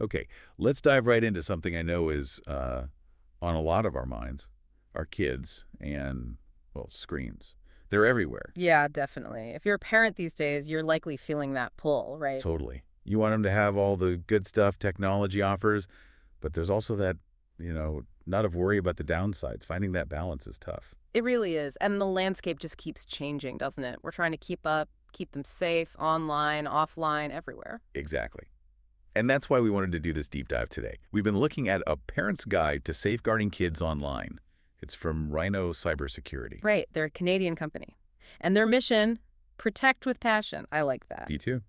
Okay, let's dive right into something I know is on a lot of our minds, our kids and, well, screens. They're everywhere. Yeah, definitely. If you're a parent these days, you're likely feeling that pull, right? Totally. You want them to have all the good stuff technology offers, but there's also that, not of worry about the downsides. Finding that balance is tough. It really is. And the landscape just keeps changing, doesn't it? We're trying to keep up, keep them safe, online, offline, everywhere. Exactly. And that's why we wanted to do this deep dive today. We've been looking at A Parent's Guide to Safeguarding Kids Online. It's from Rhino Cybersecurity. Right. They're a Canadian company. And their mission, protect with passion. I like that. D2.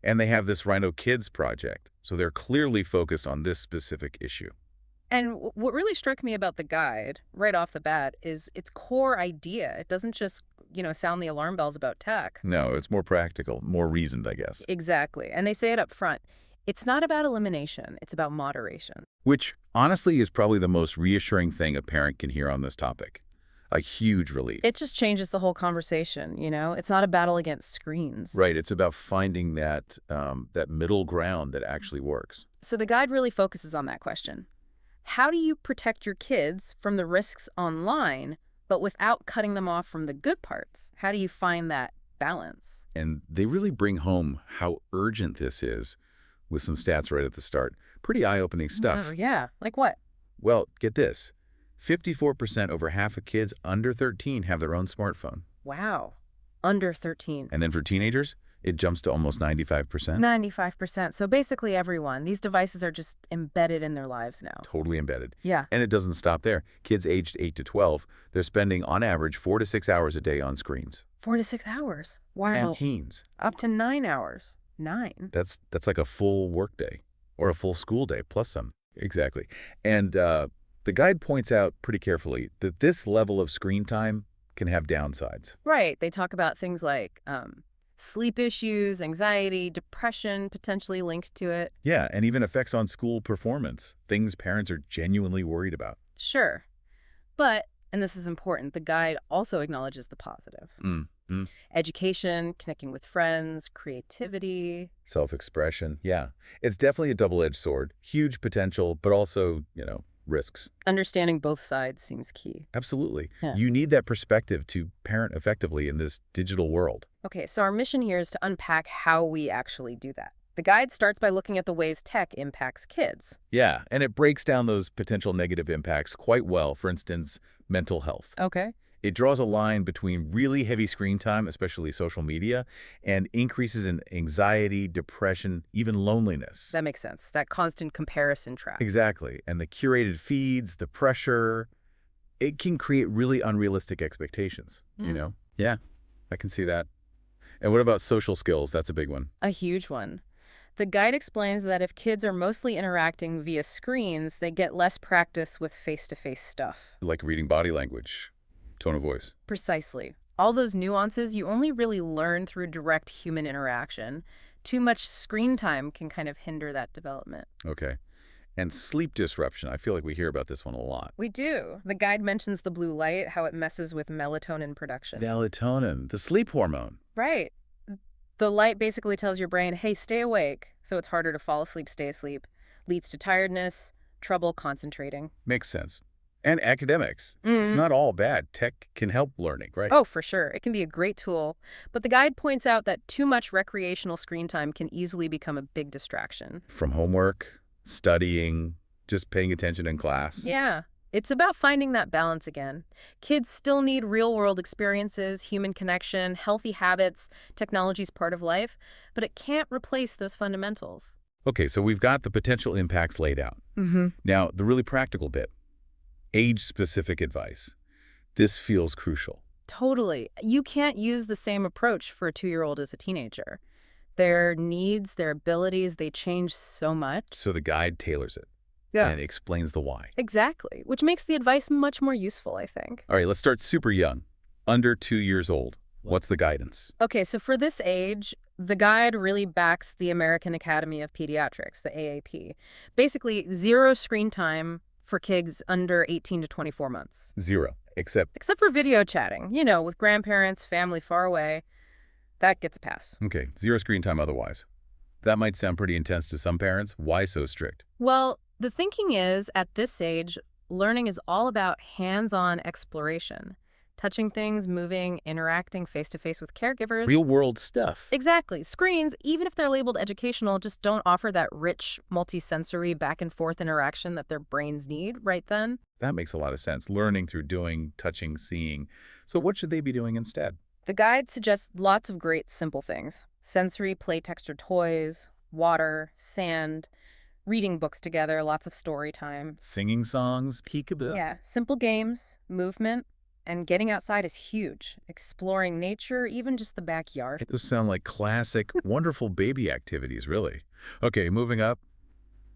And they have this Rhino Kids project, so they're clearly focused on this specific issue. And what really struck me about the guide right off the bat is its core idea. It doesn't just, sound the alarm bells about tech. No, it's more practical, more reasoned, I guess. Exactly. And they say it up front. It's not about elimination. It's about moderation. Which, honestly, is probably the most reassuring thing a parent can hear on this topic. A huge relief. It just changes the whole conversation. It's not a battle against screens. Right, it's about finding that middle ground that actually works. So the guide really focuses on that question. How do you protect your kids from the risks online, but without cutting them off from the good parts? How do you find that balance? And they really bring home how urgent this is with some stats right at the start. Pretty eye-opening stuff. Oh, yeah. Like what? Well, get this. 54%, over half of kids under 13 have their own smartphone. Wow. Under 13. And then for teenagers, it jumps to almost 95%. 95%. So basically everyone. These devices are just embedded in their lives now. Totally embedded. Yeah. And it doesn't stop there. Kids aged 8 to 12, they're spending on average 4 to 6 hours a day on screens. 4 to 6 hours. Wow. And teens. Up to 9 hours. 9. That's like a full workday or a full school day plus some. Exactly. And the guide points out pretty carefully that this level of screen time can have downsides. Right. They talk about things like sleep issues, anxiety, depression potentially linked to it. Yeah, and even effects on school performance, things parents are genuinely worried about. Sure. But, and this is important, the guide also acknowledges the positive. Education, connecting with friends, creativity. Self-expression, yeah. It's definitely a double-edged sword. Huge potential, but also, risks. Understanding both sides seems key. Absolutely. Yeah. You need that perspective to parent effectively in this digital world. Okay, so our mission here is to unpack how we actually do that. The guide starts by looking at the ways tech impacts kids. Yeah, and it breaks down those potential negative impacts quite well. For instance, mental health. Okay. It draws a line between really heavy screen time, especially social media, and increases in anxiety, depression, even loneliness. That makes sense. That constant comparison trap. Exactly. And the curated feeds, the pressure, it can create really unrealistic expectations, Yeah, I can see that. And what about social skills? That's a big one. A huge one. The guide explains that if kids are mostly interacting via screens, they get less practice with face-to-face stuff. Like reading body language, tone of voice. Precisely. All those nuances you only really learn through direct human interaction. Too much screen time can kind of hinder that development. Okay. And sleep disruption. I feel like we hear about this one a lot. We do. The guide mentions the blue light, how it messes with melatonin production. Melatonin, the sleep hormone. Right. The light basically tells your brain, hey, stay awake, so it's harder to fall asleep, stay asleep. Leads to tiredness, trouble concentrating. Makes sense. And academics. It's not all bad. Tech can help learning, right? Oh, for sure. It can be a great tool. But the guide points out that too much recreational screen time can easily become a big distraction. From homework, studying, just paying attention in class. Yeah. It's about finding that balance again. Kids still need real-world experiences, human connection, healthy habits. Technology's part of life, but it can't replace those fundamentals. Okay, so we've got the potential impacts laid out. Now, the really practical bit. Age-specific advice. This feels crucial. Totally. You can't use the same approach for a 2-year-old as a teenager. Their needs, their abilities, they change so much. So the guide tailors it. Yeah. And explains the why. Exactly, which makes the advice much more useful, I think. All right, let's start super young. Under 2 years old. What's the guidance? Okay, so for this age, the guide really backs the American Academy of Pediatrics, the AAP. Basically, 0 screen time for kids under 18 to 24 months. 0, except for video chatting, with grandparents, family far away. That gets a pass. Okay, 0 screen time otherwise. That might sound pretty intense to some parents. Why so strict? Well, the thinking is, at this age, learning is all about hands-on exploration. Touching things, moving, interacting face-to-face with caregivers. Real-world stuff. Exactly. Screens, even if they're labeled educational, just don't offer that rich, multi-sensory back-and-forth interaction that their brains need right then. That makes a lot of sense. Learning through doing, touching, seeing. So what should they be doing instead? The guide suggests lots of great simple things. Sensory play texture toys, water, sand, reading books together, lots of story time. Singing songs, peekaboo. Yeah, simple games, movement, and getting outside is huge. Exploring nature, even just the backyard. Those sound like classic, wonderful baby activities, really. Okay, moving up,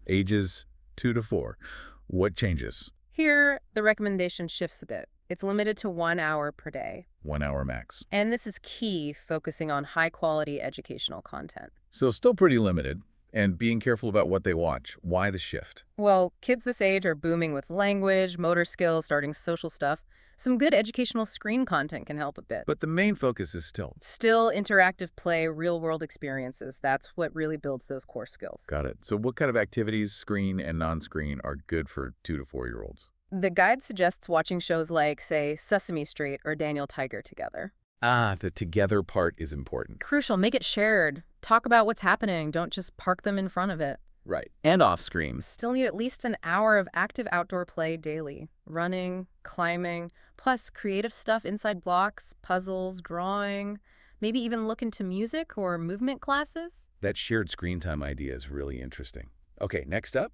ages 2 to 4. What changes? Here, the recommendation shifts a bit. It's limited to 1 hour per day. 1 hour max. And this is key, focusing on high-quality educational content. So still pretty limited, and being careful about what they watch. Why the shift? Well, kids this age are booming with language, motor skills, starting social stuff. Some good educational screen content can help a bit. But the main focus is Still interactive play, real-world experiences. That's what really builds those core skills. Got it. So what kind of activities, screen and non-screen, are good for 2 to 4-year-olds? The guide suggests watching shows like, say, Sesame Street or Daniel Tiger together. Ah, the together part is important. Crucial, make it shared. Talk about what's happening. Don't just park them in front of it. Right. And off-screen. Still need at least an hour of active outdoor play daily. Running, climbing, plus creative stuff inside blocks, puzzles, drawing, maybe even look into music or movement classes. That shared screen time idea is really interesting. Okay, next up,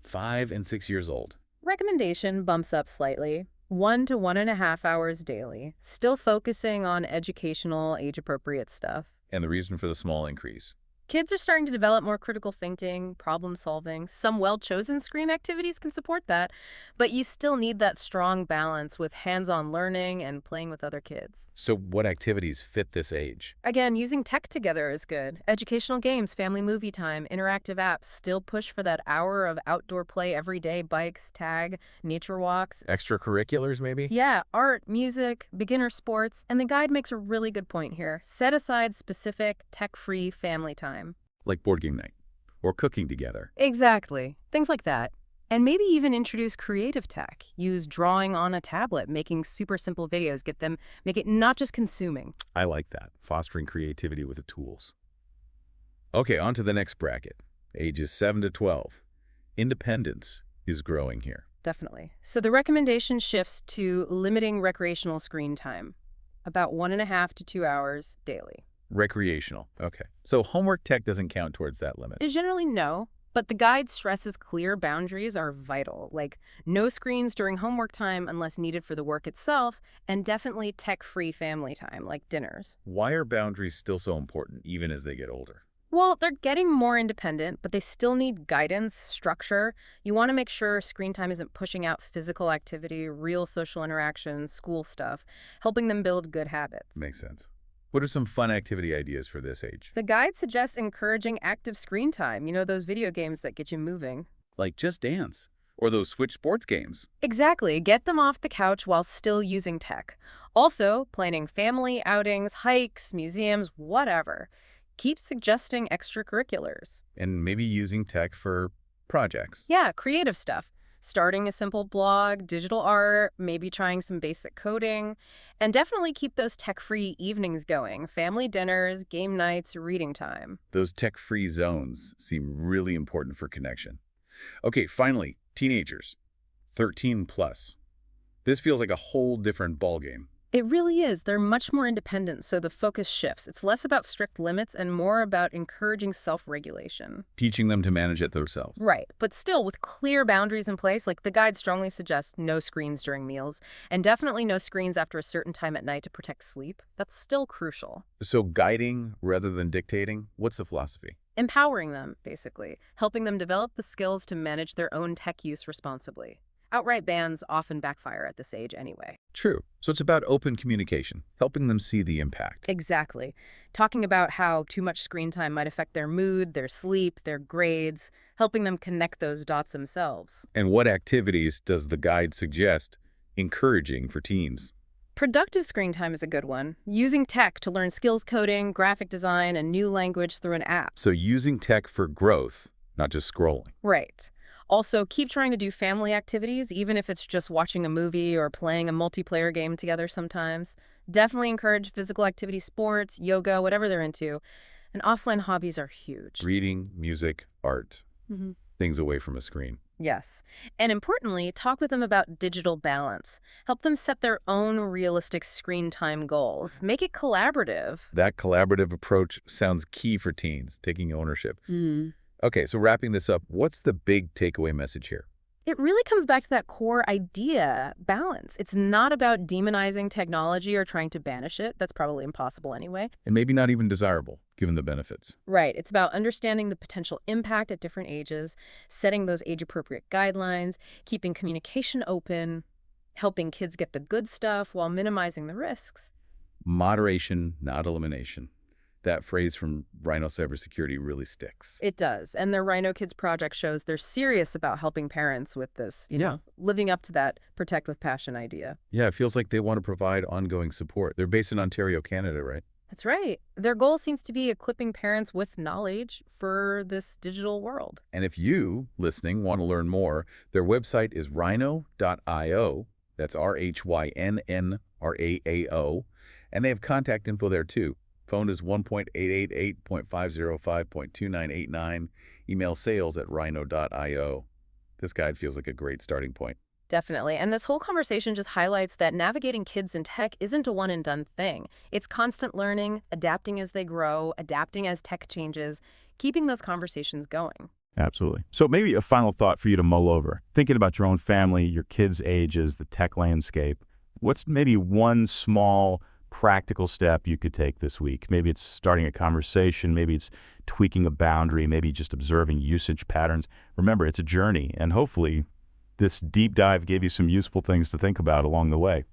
5 and 6 years old. Recommendation bumps up slightly. 1 to 1.5 hours daily. Still focusing on educational, age-appropriate stuff. And the reason for the small increase? Kids are starting to develop more critical thinking, problem solving. Some well-chosen screen activities can support that, but you still need that strong balance with hands-on learning and playing with other kids. So what activities fit this age? Again, using tech together is good. Educational games, family movie time, interactive apps still push for that hour of outdoor play every day, bikes, tag, nature walks. Extracurriculars, maybe? Yeah, art, music, beginner sports, and the guide makes a really good point here. Set aside specific tech-free family time. Like board game night or cooking together. Exactly. Things like that. And maybe even introduce creative tech. Use drawing on a tablet, making super simple videos, make it not just consuming. I like that, fostering creativity with the tools. Okay, on to the next bracket, ages 7 to 12. Independence is growing here. Definitely. So the recommendation shifts to limiting recreational screen time, about 1.5 to 2 hours daily. Recreational, okay. So homework tech doesn't count towards that limit. Generally, no. But the guide stresses clear boundaries are vital, like no screens during homework time unless needed for the work itself, and definitely tech-free family time, like dinners. Why are boundaries still so important, even as they get older? Well, they're getting more independent, but they still need guidance, structure. You want to make sure screen time isn't pushing out physical activity, real social interactions, school stuff, helping them build good habits. Makes sense. What are some fun activity ideas for this age? The guide suggests encouraging active screen time, those video games that get you moving. Like Just Dance, or those Switch sports games. Exactly. Get them off the couch while still using tech. Also, planning family outings, hikes, museums, whatever. Keep suggesting extracurriculars. And maybe using tech for projects. Yeah, creative stuff. Starting a simple blog, digital art, maybe trying some basic coding. And definitely keep those tech-free evenings going. Family dinners, game nights, reading time. Those tech-free zones seem really important for connection. Okay, finally, teenagers, 13 plus. This feels like a whole different ballgame. It really is. They're much more independent, so the focus shifts. It's less about strict limits and more about encouraging self-regulation. Teaching them to manage it themselves. Right, but still with clear boundaries in place, like the guide strongly suggests no screens during meals, and definitely no screens after a certain time at night to protect sleep. That's still crucial. So guiding rather than dictating, what's the philosophy? Empowering them, basically. Helping them develop the skills to manage their own tech use responsibly. Outright bans often backfire at this age anyway. True. So it's about open communication, helping them see the impact. Exactly. Talking about how too much screen time might affect their mood, their sleep, their grades, helping them connect those dots themselves. And what activities does the guide suggest encouraging for teens? Productive screen time is a good one. Using tech to learn skills coding, graphic design, and new language through an app. So using tech for growth, not just scrolling. Right. Also, keep trying to do family activities, even if it's just watching a movie or playing a multiplayer game together sometimes. Definitely encourage physical activity, sports, yoga, whatever they're into. And offline hobbies are huge. Reading, music, art, hmm things away from a screen. Yes. And importantly, talk with them about digital balance. Help them set their own realistic screen time goals. Make it collaborative. That collaborative approach sounds key for teens, taking ownership. Okay, so wrapping this up, what's the big takeaway message here? It really comes back to that core idea, balance. It's not about demonizing technology or trying to banish it. That's probably impossible anyway. And maybe not even desirable, given the benefits. Right. It's about understanding the potential impact at different ages, setting those age-appropriate guidelines, keeping communication open, helping kids get the good stuff while minimizing the risks. Moderation, not elimination. That phrase from Rhino Cybersecurity really sticks. It does. And their Rhino Kids project shows they're serious about helping parents with this, living up to that protect with passion idea. Yeah, it feels like they want to provide ongoing support. They're based in Ontario, Canada, right? That's right. Their goal seems to be equipping parents with knowledge for this digital world. And if you, listening, want to learn more, their website is rhino.io. That's RHYNNRAAO. And they have contact info there, too. Phone is 1.888.505.2989. Email sales@rhino.io. This guide feels like a great starting point. Definitely. And this whole conversation just highlights that navigating kids in tech isn't a one-and-done thing. It's constant learning, adapting as they grow, adapting as tech changes, keeping those conversations going. Absolutely. So maybe a final thought for you to mull over. Thinking about your own family, your kids' ages, the tech landscape, what's maybe one small practical step you could take this week? Maybe it's starting a conversation, maybe it's tweaking a boundary, maybe just observing usage patterns. Remember, it's a journey, and hopefully this deep dive gave you some useful things to think about along the way.